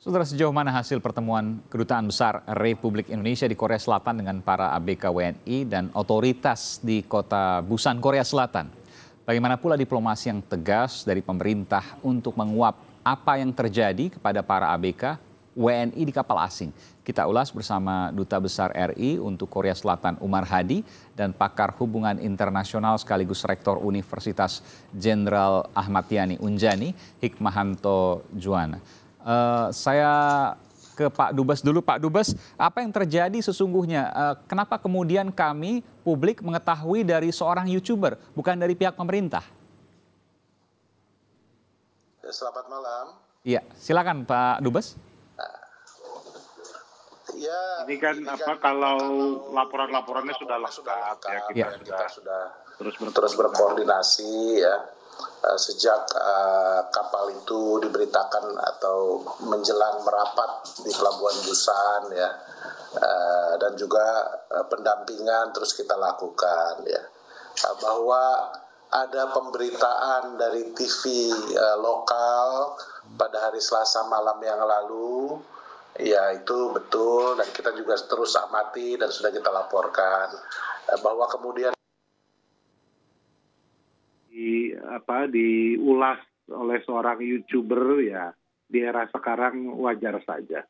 Saudara, sejauh mana hasil pertemuan Kedutaan Besar Republik Indonesia di Korea Selatan dengan para ABK WNI dan otoritas di kota Busan, Korea Selatan? Bagaimana pula diplomasi yang tegas dari pemerintah untuk menguap apa yang terjadi kepada para ABK WNI di kapal asing? Kita ulas bersama Duta Besar RI untuk Korea Selatan Umar Hadi dan pakar hubungan internasional sekaligus Rektor Universitas Jenderal Ahmad Yani Unjani, Hikmahanto Juwana. Saya ke Pak Dubes dulu. Pak Dubes, apa yang terjadi sesungguhnya? Kenapa kemudian kami, publik, mengetahui dari seorang YouTuber, bukan dari pihak pemerintah? Selamat malam. Iya, silakan Pak Dubes. Ya, ini kan kalau laporan-laporannya sudah lengkap ya, kita sudah terus berkoordinasi ya. Sejak kapal itu diberitakan atau menjelang merapat di Pelabuhan Busan ya, dan juga pendampingan terus kita lakukan ya, bahwa ada pemberitaan dari TV lokal pada hari Selasa malam yang lalu, ya itu betul, dan kita juga terus amati dan sudah kita laporkan bahwa kemudian diulas oleh seorang YouTuber ya di era sekarang wajar saja.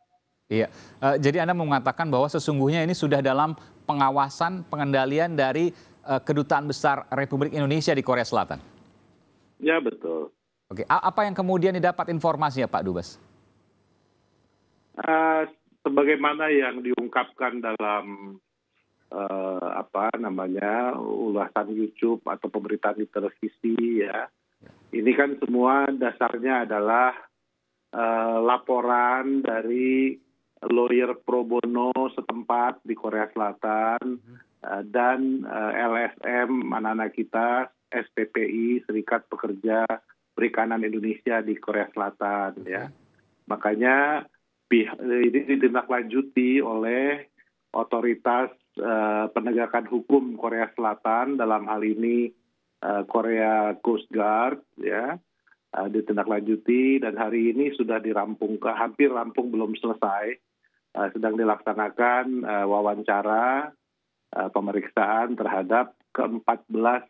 Iya, jadi Anda mengatakan bahwa sesungguhnya ini sudah dalam pengawasan pengendalian dari Kedutaan Besar Republik Indonesia di Korea Selatan. Ya betul. Oke, apa yang kemudian didapat informasinya Pak Dubes? Sebagaimana yang diungkapkan dalam ulasan YouTube atau pemberitaan di televisi ya. Ini kan semua dasarnya adalah laporan dari lawyer pro bono setempat di Korea Selatan dan LSM anak-anak kita, SPPI, Serikat Pekerja Perikanan Indonesia di Korea Selatan ya. Makanya ini ditindaklanjuti oleh otoritas penegakan hukum Korea Selatan, dalam hal ini Korea Coast Guard ya, ditindaklanjuti, dan hari ini sudah dirampungkan, hampir rampung belum selesai, sedang dilaksanakan wawancara pemeriksaan terhadap ke-14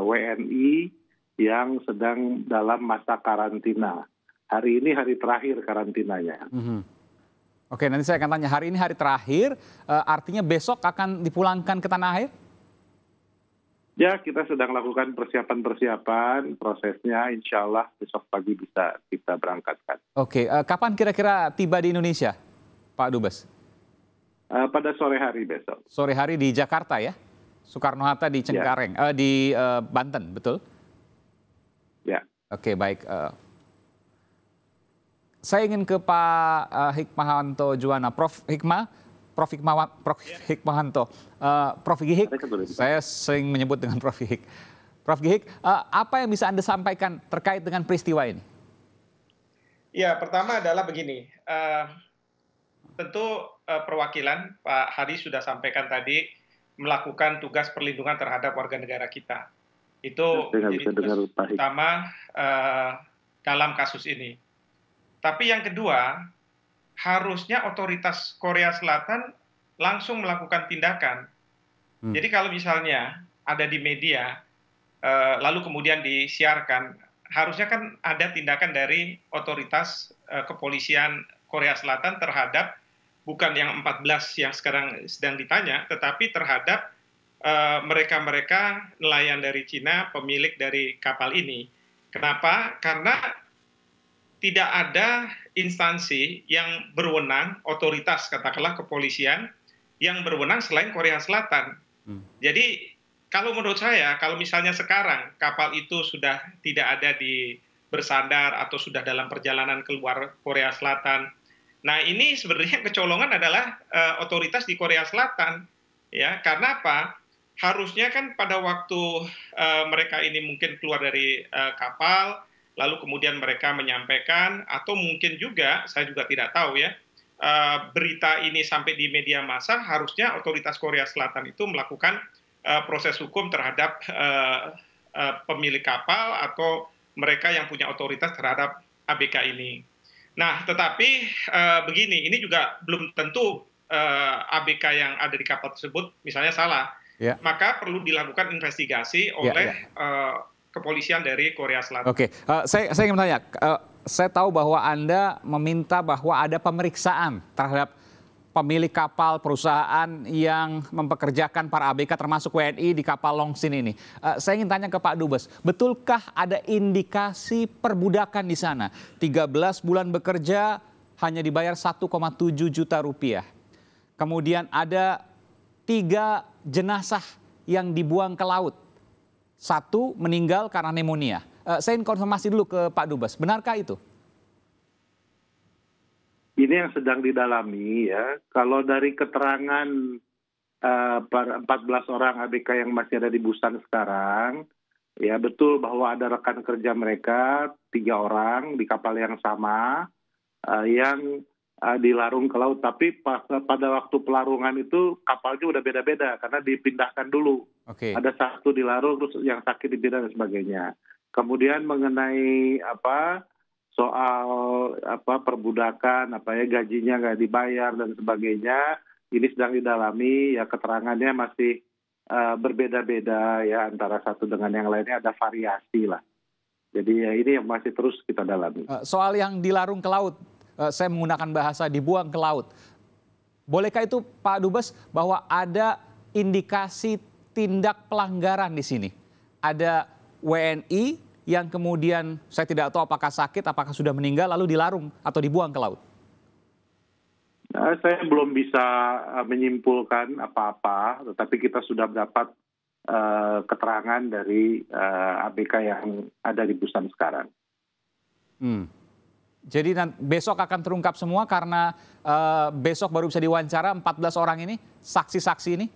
WNI yang sedang dalam masa karantina. Hari ini hari terakhir karantinanya. Oke, nanti saya akan tanya, hari ini hari terakhir, artinya besok akan dipulangkan ke tanah air? Ya, kita sedang lakukan persiapan-persiapan, prosesnya insya Allah besok pagi bisa kita berangkatkan. Oke, kapan kira-kira tiba di Indonesia, Pak Dubes? Pada sore hari besok. Sore hari di Jakarta ya? Soekarno-Hatta di Cengkareng, ya. Di Banten, betul? Ya. Oke, baik. Saya ingin ke Pak Hikmahanto Juwana. Prof Hikmahanto. Prof Gihik, saya sering menyebut dengan Prof Gihik. Prof Gihik, apa yang bisa Anda sampaikan terkait dengan peristiwa ini? Ya, pertama adalah begini. Tentu perwakilan Pak Hadi sudah sampaikan tadi melakukan tugas perlindungan terhadap warga negara kita. Itu menjadi tugas utama dalam kasus ini. Tapi yang kedua, harusnya otoritas Korea Selatan langsung melakukan tindakan. Jadi kalau misalnya ada di media, lalu kemudian disiarkan, harusnya kan ada tindakan dari otoritas kepolisian Korea Selatan terhadap, bukan yang 14 yang sekarang sedang ditanya, tetapi terhadap mereka-mereka nelayan dari Cina, pemilik dari kapal ini. Kenapa? Karena tidak ada instansi yang berwenang, otoritas katakanlah kepolisian, yang berwenang selain Korea Selatan. Jadi kalau menurut saya, kalau misalnya sekarang kapal itu sudah tidak ada di bersandar atau sudah dalam perjalanan keluar Korea Selatan, nah ini sebenarnya kecolongan adalah otoritas di Korea Selatan, ya. Karena apa? Harusnya kan pada waktu mereka ini mungkin keluar dari kapal, lalu kemudian mereka menyampaikan, atau mungkin juga, saya juga tidak tahu ya, berita ini sampai di media massa, harusnya otoritas Korea Selatan itu melakukan proses hukum terhadap pemilik kapal atau mereka yang punya otoritas terhadap ABK ini. Nah, tetapi begini, ini juga belum tentu ABK yang ada di kapal tersebut misalnya salah. Ya. Maka perlu dilakukan investigasi oleh kepolisian dari Korea Selatan. Oke, saya ingin bertanya, saya tahu bahwa Anda meminta bahwa ada pemeriksaan terhadap pemilik kapal perusahaan yang mempekerjakan para ABK termasuk WNI di kapal Longsin ini. Saya ingin tanya ke Pak Dubes, betulkah ada indikasi perbudakan di sana? 13 bulan bekerja hanya dibayar 1,7 juta rupiah. Kemudian ada 3 jenazah yang dibuang ke laut. 1 meninggal karena pneumonia. Saya ingin konfirmasi dulu ke Pak Dubes, benarkah itu? Ini yang sedang didalami ya. Kalau dari keterangan 14 orang ABK yang masih ada di Busan sekarang, ya betul bahwa ada rekan kerja mereka 3 orang di kapal yang sama yang dilarung ke laut. Tapi pada waktu pelarungan itu kapalnya udah beda-beda karena dipindahkan dulu. Oke. Ada 1 dilarung, terus yang sakit dipindah dan sebagainya. Kemudian mengenai soal perbudakan, gajinya nggak dibayar dan sebagainya, ini sedang didalami. Ya keterangannya masih berbeda-beda ya antara satu dengan yang lainnya, ada variasi lah. Jadi ya ini yang masih terus kita dalami. Soal yang dilarung ke laut, saya menggunakan bahasa dibuang ke laut. Bolehkah itu Pak Dubes bahwa ada indikasi tindak pelanggaran di sini? Ada WNI yang kemudian saya tidak tahu apakah sakit, apakah sudah meninggal lalu dilarung atau dibuang ke laut? Saya belum bisa menyimpulkan apa-apa, tetapi kita sudah mendapat keterangan dari ABK yang ada di Busan sekarang. Jadi besok akan terungkap semua karena besok baru bisa diwawancara 14 orang ini, saksi-saksi ini?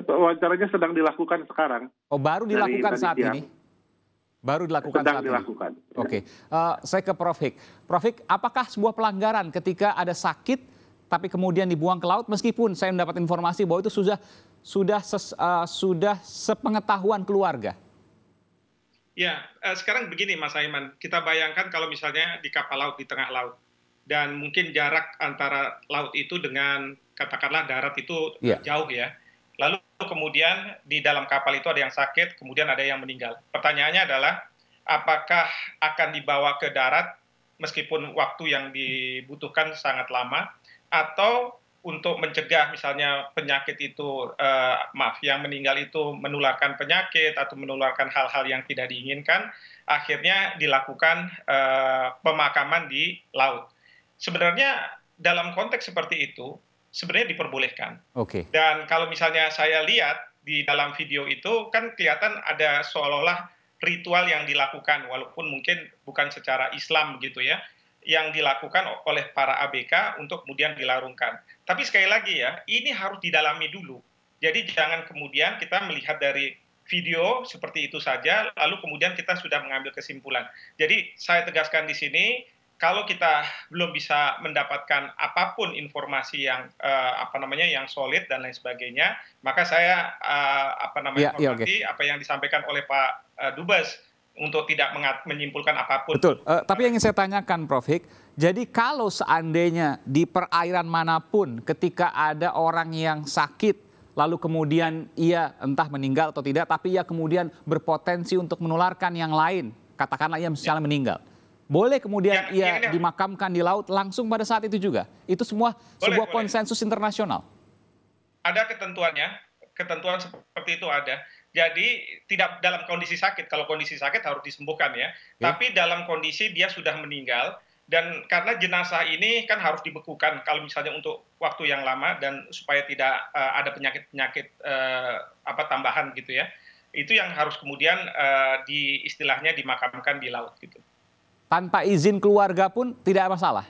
Wawancaranya sedang dilakukan sekarang. Oh, baru dilakukan saat ini? Baru dilakukan saat ini? Dilakukan. Oke. Saya ke Prof. Hik. Prof. Hik, apakah sebuah pelanggaran ketika ada sakit tapi kemudian dibuang ke laut, meskipun saya mendapat informasi bahwa itu sudah sepengetahuan keluarga? Ya, sekarang begini Mas Aiman, kita bayangkan kalau misalnya di kapal laut di tengah laut, dan mungkin jarak antara laut itu dengan katakanlah darat itu jauh ya. Lalu kemudian di dalam kapal itu ada yang sakit, kemudian ada yang meninggal. Pertanyaannya adalah apakah akan dibawa ke darat meskipun waktu yang dibutuhkan sangat lama, atau untuk mencegah misalnya penyakit itu, yang meninggal itu menularkan penyakit atau menularkan hal-hal yang tidak diinginkan, akhirnya dilakukan pemakaman di laut. Sebenarnya dalam konteks seperti itu, sebenarnya diperbolehkan. Oke. Dan kalau misalnya saya lihat di dalam video itu kan kelihatan ada seolah-olah ritual yang dilakukan, walaupun mungkin bukan secara Islam gitu ya, yang dilakukan oleh para ABK untuk kemudian dilarungkan. Tapi sekali lagi ya, ini harus didalami dulu. Jadi jangan kemudian kita melihat dari video seperti itu saja, lalu kemudian kita sudah mengambil kesimpulan. Jadi saya tegaskan di sini, kalau kita belum bisa mendapatkan apapun informasi yang yang solid dan lain sebagainya, maka saya hormati apa yang disampaikan oleh Pak Dubes untuk tidak menyimpulkan apapun. Betul. Tapi yang ingin saya tanyakan, Prof. Hik, jadi kalau seandainya di perairan manapun ketika ada orang yang sakit, lalu kemudian ia entah meninggal atau tidak, tapi ia kemudian berpotensi untuk menularkan yang lain, katakanlah ia misalnya meninggal. Boleh kemudian ia dimakamkan di laut langsung pada saat itu juga? Itu sebuah konsensus internasional? Ada ketentuannya, ketentuan seperti itu ada. Jadi tidak dalam kondisi sakit, kalau kondisi sakit harus disembuhkan ya. Tapi dalam kondisi dia sudah meninggal, dan karena jenazah ini kan harus dibekukan kalau misalnya untuk waktu yang lama dan supaya tidak ada penyakit-penyakit tambahan gitu ya. Itu yang harus kemudian istilahnya dimakamkan di laut gitu. Tanpa izin keluarga pun tidak masalah?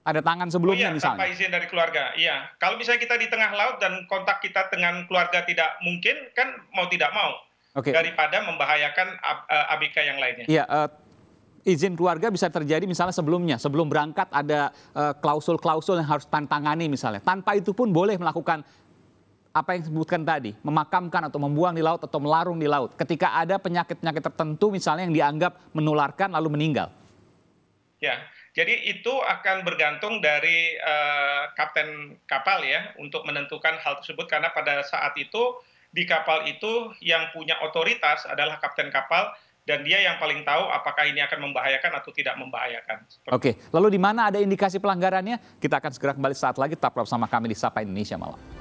Ada tangan sebelumnya misalnya? Tanpa izin dari keluarga, iya. Kalau misalnya kita di tengah laut dan kontak kita dengan keluarga tidak mungkin, kan mau tidak mau. Daripada membahayakan ABK yang lainnya. Iya, izin keluarga bisa terjadi misalnya sebelumnya. Sebelum berangkat ada klausul-klausul yang harus tantangani misalnya. Tanpa itu pun boleh melakukan apa yang disebutkan tadi, memakamkan atau membuang di laut atau melarung di laut. Ketika ada penyakit-penyakit tertentu misalnya yang dianggap menularkan lalu meninggal. Ya, jadi itu akan bergantung dari kapten kapal ya untuk menentukan hal tersebut karena pada saat itu di kapal itu yang punya otoritas adalah kapten kapal dan dia yang paling tahu apakah ini akan membahayakan atau tidak membahayakan. Oke, lalu di mana ada indikasi pelanggarannya? Kita akan segera kembali saat lagi, tetap bersama kami di Sapa Indonesia Malam.